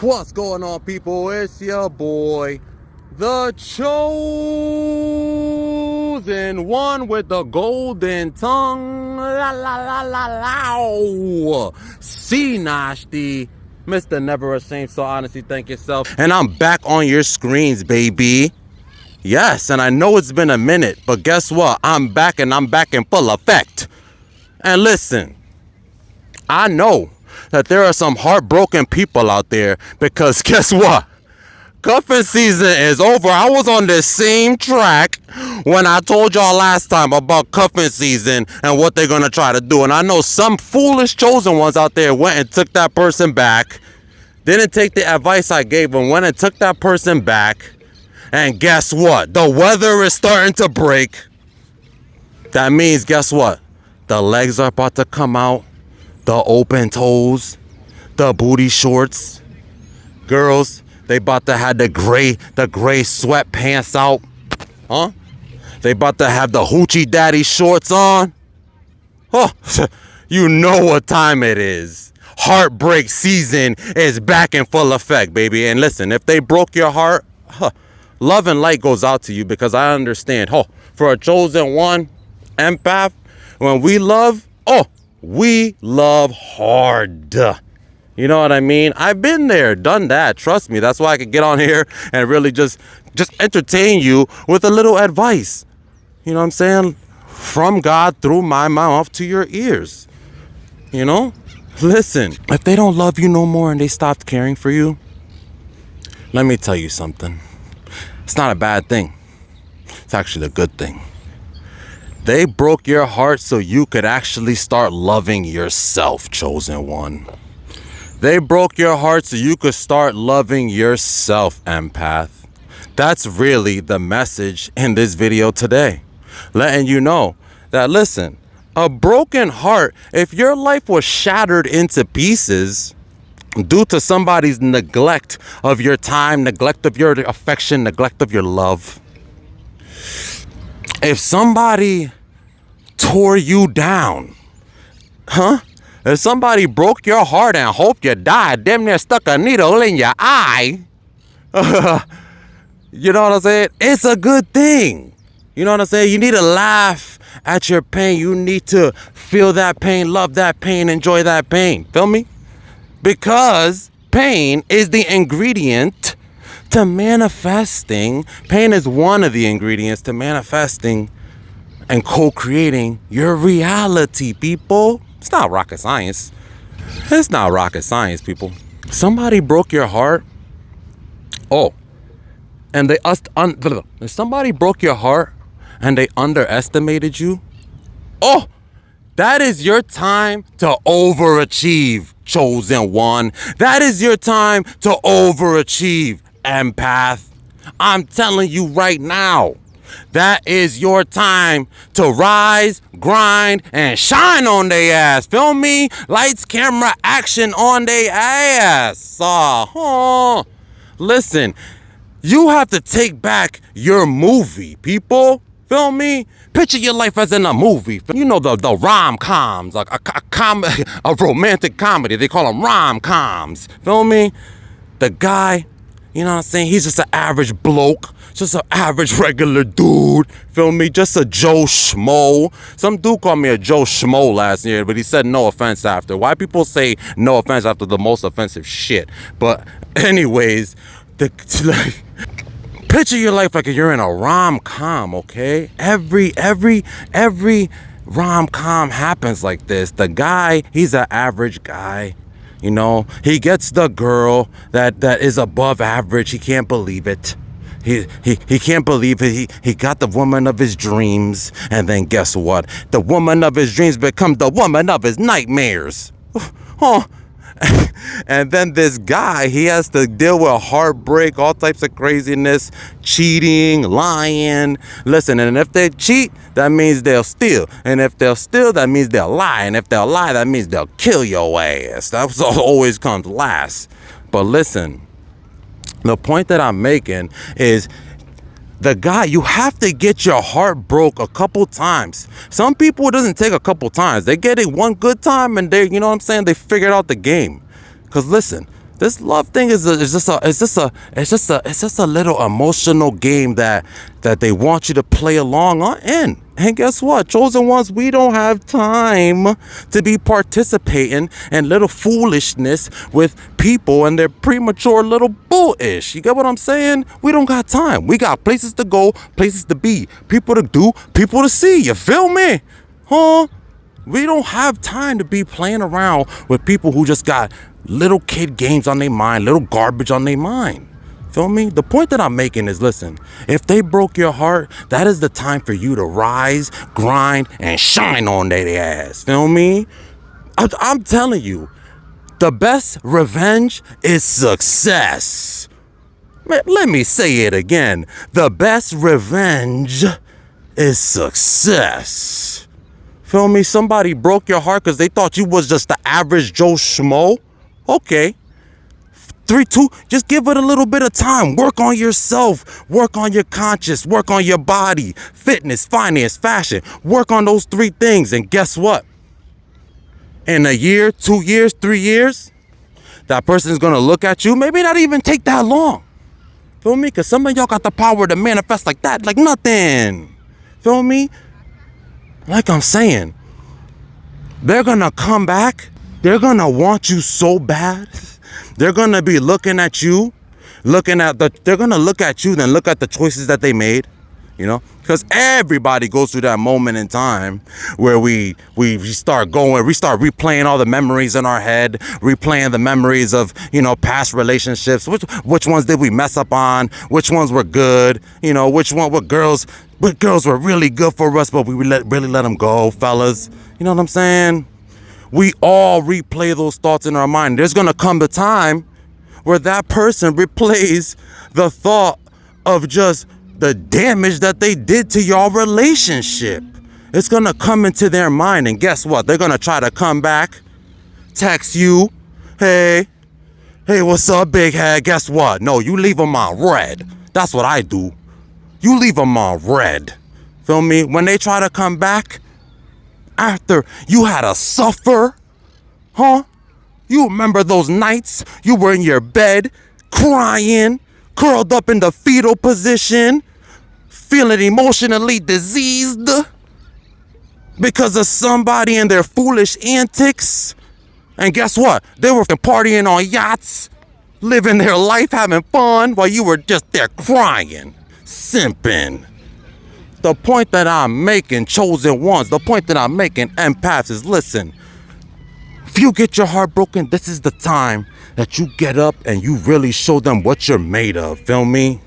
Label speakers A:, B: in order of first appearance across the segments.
A: What's going on, people? It's your boy, the chosen one with the golden tongue. La la la la la. See Nashti, Mr. Never Ashamed. So honestly, thank yourself. And I'm back on your screens, baby. Yes, and I know it's been a minute, but guess what? I'm back, and I'm back in full effect. And listen, I know that there are some heartbroken people out there because guess what? Cuffing season is over. I was on the same track when I told y'all last time about cuffing season and what they're going to try to do. And I know some foolish chosen ones out there went and took that person back, didn't take the advice I gave them, went and took that person back. And guess what? The weather is starting to break. That means, guess what? The legs are about to come out. The open toes, the booty shorts. Girls, they about to have the gray sweatpants out. Huh? They about to have the hoochie daddy shorts on. Oh, you know what time it is. Heartbreak season is back in full effect, baby. And listen, if they broke your heart, love and light goes out to you, because I understand. For a chosen one, empath, when we love, we love hard. You know what I mean? I've been there, done that. Trust me. That's why I could get on here and really just entertain you with a little advice. You know what I'm saying? From God through my mouth to your ears. You know? Listen, if they don't love you no more and they stopped caring for you, let me tell you something. It's not a bad thing. It's actually a good thing. They broke your heart so you could actually start loving yourself, chosen one. They broke your heart so you could start loving yourself, empath. That's really the message in this video today. Letting you know that, listen, a broken heart, if your life was shattered into pieces due to somebody's neglect of your time, neglect of your affection, neglect of your love, if somebody tore you down, if somebody broke your heart and hoped you died, damn near stuck a needle in your eye, you know what I'm saying? It's a good thing. You know what I'm saying? You need to laugh at your pain. You need to feel that pain, love that pain, enjoy that pain. Feel me? Because pain is the ingredient to manifesting. Pain is one of the ingredients to manifesting and co-creating your reality, people. It's not rocket science. It's not rocket science, people. Somebody broke your heart. And somebody broke your heart and they underestimated you. That is your time to overachieve, chosen one. That is your time to overachieve, empath. I'm telling you right now. That is your time to rise, grind, and shine on they ass. Feel me? Lights, camera, action on they ass. Listen, you have to take back your movie, people. Feel me? Picture your life as in a movie. You know the rom-coms, like a romantic comedy. They call them rom-coms. Feel me? The guy, you know what I'm saying? He's just an average bloke. Just an average regular dude, feel me? Just a Joe Schmo. Some dude called me a Joe Schmo last year, but he said no offense after. Why people say no offense after the most offensive shit? But anyways, picture your life like you're in a rom-com, okay? Every rom-com happens like this. The guy, he's an average guy. You know, he gets the girl that is above average. He can't believe it. He can't believe it. He got the woman of his dreams, and then guess what? The woman of his dreams become the woman of his nightmares. And then this guy, he has to deal with heartbreak, all types of craziness, cheating, lying. Listen, and if they cheat, that means they'll steal. And if they'll steal, that means they'll lie. And if they'll lie, that means they'll kill your ass. That's always comes last. But listen. The point that I'm making is the guy, you have to get your heart broke a couple times. Some people, it doesn't take a couple times. They get it one good time and they, you know what I'm saying? They figured out the game. Because listen, This love thing is just a little emotional game that they want you to play along in. And guess what, chosen ones, we don't have time to be participating in little foolishness with people and their premature little bullish. You get what I'm saying? We don't got time. We got places to go, places to be, people to do, people to see. You feel me? Huh? We don't have time to be playing around with people who just got little kid games on their mind, little garbage on their mind. Feel me? The point that I'm making is, listen, if they broke your heart, that is the time for you to rise, grind, and shine on their ass. Feel me? I'm telling you, the best revenge is success. Let me say it again. The best revenge is success. Feel me? Somebody broke your heart because they thought you was just the average Joe Schmo. Okay. 3, 2, just give it a little bit of time. Work on yourself. Work on your conscience. Work on your body. Fitness, finance, fashion. Work on those 3 things. And guess what? In a year, 2 years, 3 years, that person is going to look at you. Maybe not even take that long. Feel me? Because some of y'all got the power to manifest like that, like nothing. Feel me? Like I'm saying, they're going to come back. They're going to want you so bad. They're going to be looking at you, they're going to look at you, then look at the choices that they made, you know, because everybody goes through that moment in time where we start replaying all the memories in our head, replaying the memories of, you know, past relationships. Which ones did we mess up on? Which ones were good? You know, what girls were really good for us, but we really let them go, fellas. You know what I'm saying? We all replay those thoughts in our mind. There's going to come the time where that person replays the thought of just the damage that they did to your relationship. It's going to come into their mind. And guess what? They're going to try to come back, text you, hey, what's up, big head? Guess what? No, you leave them on red. That's what I do. You leave them on red. Feel me? When they try to come back, after you had to suffer, huh? You remember those nights you were in your bed, crying, curled up in the fetal position, feeling emotionally diseased because of somebody and their foolish antics. And guess what? They were partying on yachts, living their life, having fun, while you were just there crying, simping. The point that I'm making, chosen ones, the point that I'm making, empaths, is listen. If you get your heart broken, this is the time that you get up and you really show them what you're made of. Feel me?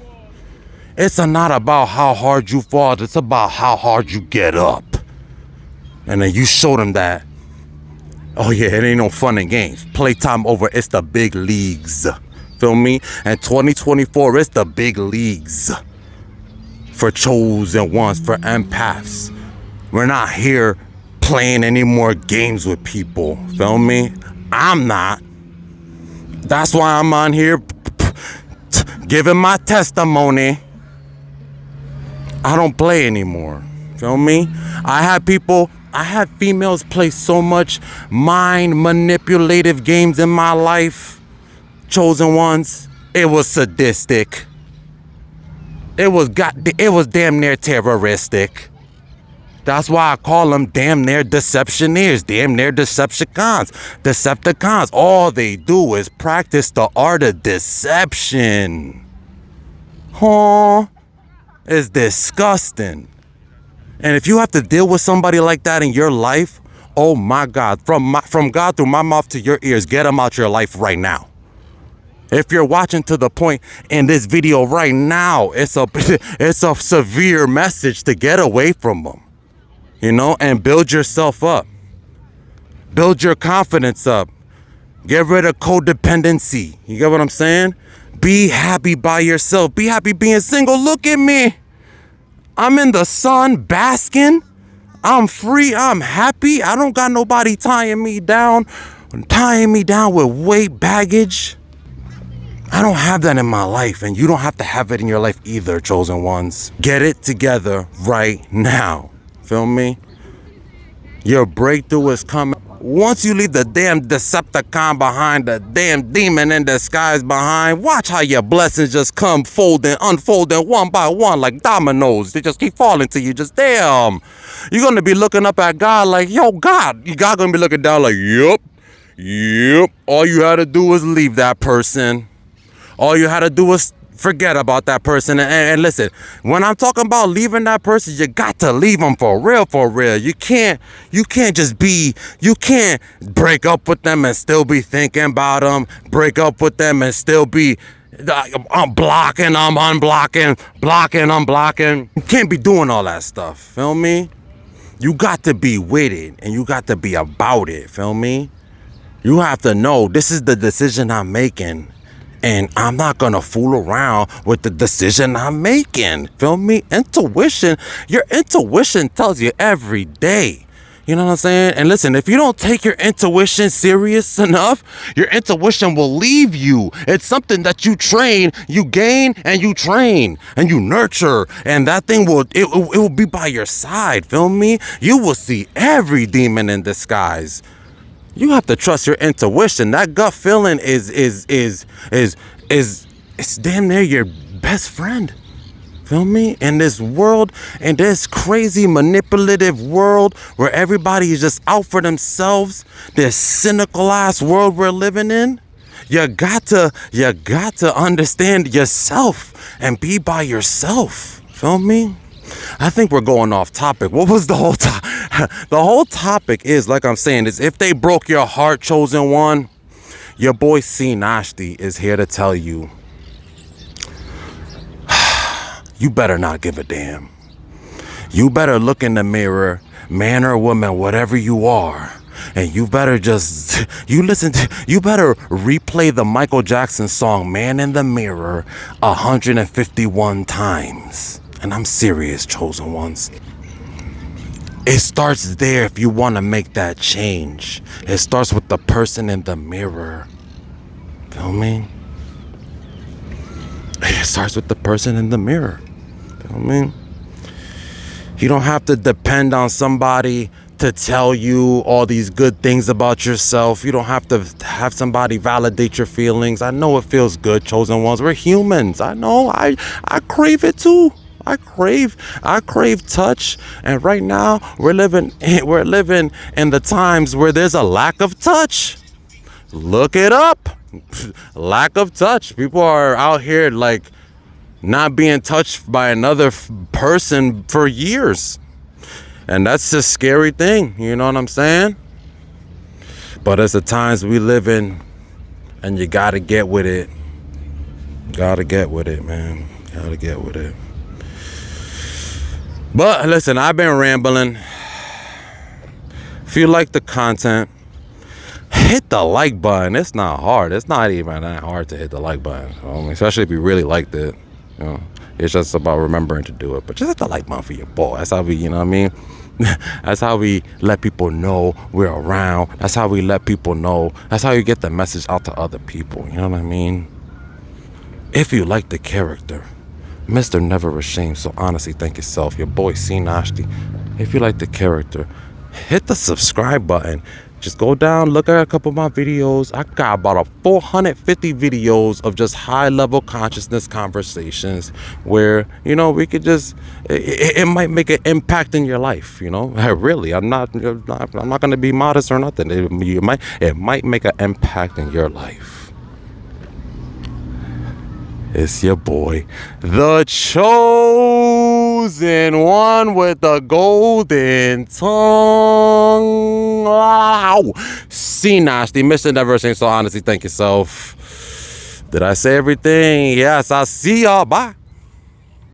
A: It's not about how hard you fall. It's about how hard you get up. And then you show them that, oh yeah, it ain't no fun and games. Playtime over. It's the big leagues. Feel me? And 2024, it's the big leagues. For chosen ones, for empaths. We're not here playing any more games with people. Feel me? I'm not. That's why I'm on here giving my testimony. I don't play anymore. Feel me? I had females play so much mind manipulative games in my life. Chosen ones. It was sadistic. It was damn near terroristic. That's why I call them damn near deceptioneers, damn near Decepticons. All they do is practice the art of deception. Huh? It's disgusting. And if you have to deal with somebody like that in your life, oh my God, from God through my mouth to your ears, get them out your life right now. If you're watching to the point in this video right now, it's a severe message to get away from them, you know, and build yourself up. Build your confidence up. Get rid of codependency. You get what I'm saying? Be happy by yourself. Be happy being single. Look at me. I'm in the sun basking. I'm free. I'm happy. I don't got nobody tying me down with weight baggage. I don't have that in my life, and you don't have to have it in your life either, chosen ones. Get it together right now. Feel me? Your breakthrough is coming. Once you leave the damn Decepticon behind, the damn demon in disguise behind, watch how your blessings just come folding, unfolding one by one like dominoes. They just keep falling to you. Just damn. You're going to be looking up at God like, yo, God. God going to be looking down like, yep. All you had to do was leave that person. All you had to do was forget about that person. And listen, when I'm talking about leaving that person, you got to leave them for real, for real. You can't break up with them and still be thinking about them. Break up with them and still be I'm blocking, I'm unblocking, blocking, unblocking. You can't be doing all that stuff, feel me? You got to be with it and you got to be about it, feel me? You have to know this is the decision I'm making. And I'm not going to fool around with the decision I'm making. Feel me? Intuition. Your intuition tells you every day. You know what I'm saying? And listen, if you don't take your intuition serious enough, your intuition will leave you. It's something that you train, you gain, and you train, and you nurture. And that thing it will be by your side. Feel me? You will see every demon in disguise. You have to trust your intuition. That gut feeling is damn near your best friend. Feel me? In this world, in this crazy manipulative world where everybody is just out for themselves, this cynical ass world we're living in, you got to understand yourself and be by yourself. Feel me? I think we're going off topic. What was the whole topic? The whole topic is, like I'm saying, is if they broke your heart, chosen one, your boy C Nashti is here to tell you, you better not give a damn. You better look in the mirror, man or woman, whatever you are, and you better you better replay the Michael Jackson song, Man in the Mirror, 151 times. And I'm serious, chosen ones. It starts there if you want to make that change. It starts with the person in the mirror. Feel me? It starts with the person in the mirror. Feel me? You don't have to depend on somebody to tell you all these good things about yourself. You don't have to have somebody validate your feelings. I know it feels good, chosen ones. We're humans. I know. I crave it too. I crave touch, and right now we're living in the times where there's a lack of touch. Look it up. Lack of touch. People are out here like not being touched by another person for years, and that's a scary thing. You know what I'm saying? But it's the times we live in, and you gotta get with it. Gotta get with it, man. Gotta get with it. But listen, I've been rambling. If you like the content, hit the like button. It's not hard. It's not even that hard to hit the like button. Especially if you really liked it. You know, it's just about remembering to do it. But just hit the like button for your boy. That's how we, you know what I mean? That's how we let people know we're around. That's how we let people know. That's how you get the message out to other people. You know what I mean? If you like the character, Mr. Never Ashamed, so honestly, thank yourself. Your boy C Nashti. If you like the character, hit the subscribe button. Just go down, look at a couple of my videos. I got about 450 videos of just high-level consciousness conversations where, you know, we could just, it might make an impact in your life, you know? Really, I'm not going to be modest or nothing. It might make an impact in your life. It's your boy, the chosen one with the golden tongue. Wow. C Nasty, Mr. Never Ashamed, so honestly, thank yourself. Did I say everything? Yes, I'll see y'all. Bye.